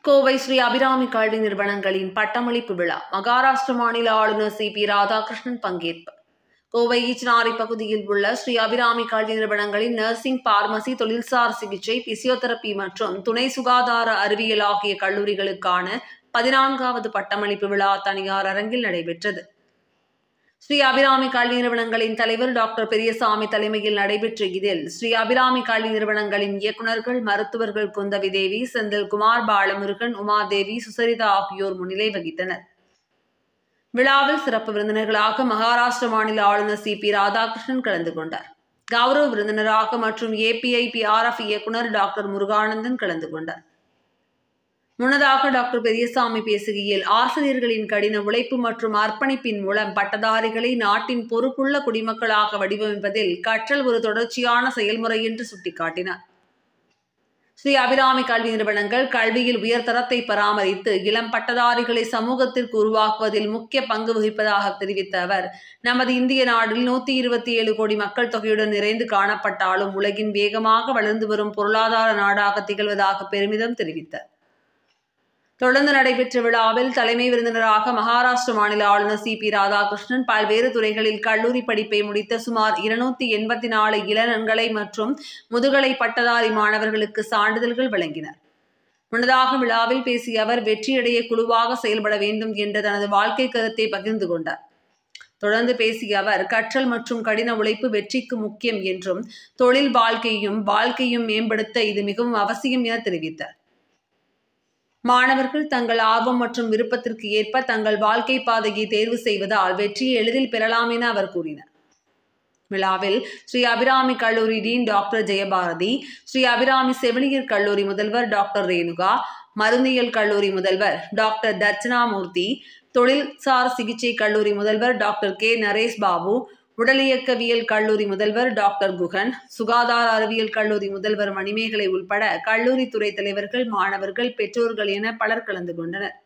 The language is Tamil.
கோவை ஸ்ரீ அபிராமி கல்வி நிறுவனங்களின் பட்டமளிப்பு விழா மகாராஷ்டிர மாநில ஆளுநர் சி.பி. ராதாகிருஷ்ணன் பங்கேற்பு. கோவை ஈச்சனாரி பகுதியில் உள்ள ஸ்ரீ அபிராமி கல்வி நிறுவனங்களின் நர்சிங், பார்மசி, தொழில்சார் சிகிச்சை, பிசியோதெரபி மற்றும் துணை சுகாதார அறிவியல் ஆகிய கல்லூரிகளுக்கான 14வது பட்டமளிப்பு விழா தனியார் அரங்கில் நடைபெற்றது. ஸ்ரீ அபிராமி கல்வி நிறுவனங்களின் தலைவர் டாக்டர் பெரியசாமி தலைமையில் நடைபெற்ற இதில் ஸ்ரீ அபிராமி கல்வி நிறுவனங்களின் இயக்குநர்கள், மருத்துவர்கள் குந்தவி தேவி, செந்தில்குமார், பாலமுருகன், உமாதேவி, சுசரிதா ஆகியோர் முன்னிலை வகித்தனர். விழாவில் சிறப்பு விருந்தினர்களாக மகாராஷ்டிர மாநில ஆளுநர் சி.பி. ராதாகிருஷ்ணன் கலந்து கொண்டார். கௌரவ விருந்தினராக மற்றும் APIPRF இயக்குநர் டாக்டர் முருகானந்தன் கலந்து கொண்டார். முன்னதாக டாக்டர் பெரியசாமி பேசுகையில், ஆசிரியர்களின் கடின உழைப்பு மற்றும் அர்ப்பணிப்பின் மூலம் பட்டதாரிகளை நாட்டின் பொறுப்புள்ள குடிமக்களாக வடிவமைப்பதில் கற்றல் ஒரு தொடர்ச்சியான செயல்முறை என்று சுட்டிக்காட்டினார். ஸ்ரீ அபிராமி கல்வி நிறுவனங்கள் கல்வியில் உயர்தரத்தை பராமரித்து இளம் பட்டதாரிகளை சமூகத்திற்கு உருவாக்குவதில் முக்கிய பங்கு வகிப்பதாக தெரிவித்த அவர், நமது இந்திய நாட்டில் 127 கோடி மக்கள் தொகையுடன் நிறைந்து காணப்பட்டாலும் உலகின் வேகமாக வளர்ந்து வரும் பொருளாதார நாடாக திகழ்வதாக பெருமிதம் தெரிவித்தார். தொடர்ந்து நடைபெற்ற விழாவில் தலைமை விருந்தினராக மகாராஷ்டிர மாநில ஆளுநர் சி.பி. ராதாகிருஷ்ணன் பல்வேறு துறைகளில் கல்லூரி படிப்பை முடித்த சுமார் 284 இளங்கலை மற்றும் முதுகலை பட்டதாரி மாணவர்களுக்கு சான்றிதழ்கள் வழங்கினார். முன்னதாக விழாவில் பேசிய அவர், வெற்றியடைய குழுவாக செயல்பட வேண்டும் என்ற தனது வாழ்க்கை கருத்தை பகிர்ந்து கொண்டார். தொடர்ந்து பேசிய அவர், கற்றல் மற்றும் கடின உழைப்பு வெற்றிக்கு முக்கியம் என்றும் தொழில் வாழ்க்கையும் மேம்படுத்த இது மிகவும் அவசியம் என தெரிவித்தார். மாணவர்கள் தங்கள் ஆர்வம் மற்றும் விருப்பத்திற்கு ஏற்ப தங்கள் வாழ்க்கை பாதையை தேர்வு செய்வதால் வெற்றியை எளிதில் பெறலாம் என அவர் கூறினார். விழாவில் ஸ்ரீ அபிராமி கல்லூரி டீன் டாக்டர் ஜெயபாரதி, ஸ்ரீ அபிராமி செவிலியர் கல்லூரி முதல்வர் டாக்டர் ரேணுகா, மருந்தியல் கல்லூரி முதல்வர் டாக்டர் தட்சிணாமூர்த்தி, தொழில்சார் சிகிச்சை கல்லூரி முதல்வர் டாக்டர் கே. நரேஷ் பாபு, உடலியக்கவியல் கல்லூரி முதல்வர் டாக்டர் குகன், சுகாதார அறிவியல் கல்லூரி முதல்வர் மணிமேகலை உள்பட கல்லூரி துறை தலைவர்கள், மாணவர்கள், பெற்றோர்கள் என பலர் கலந்து கொண்டனர்.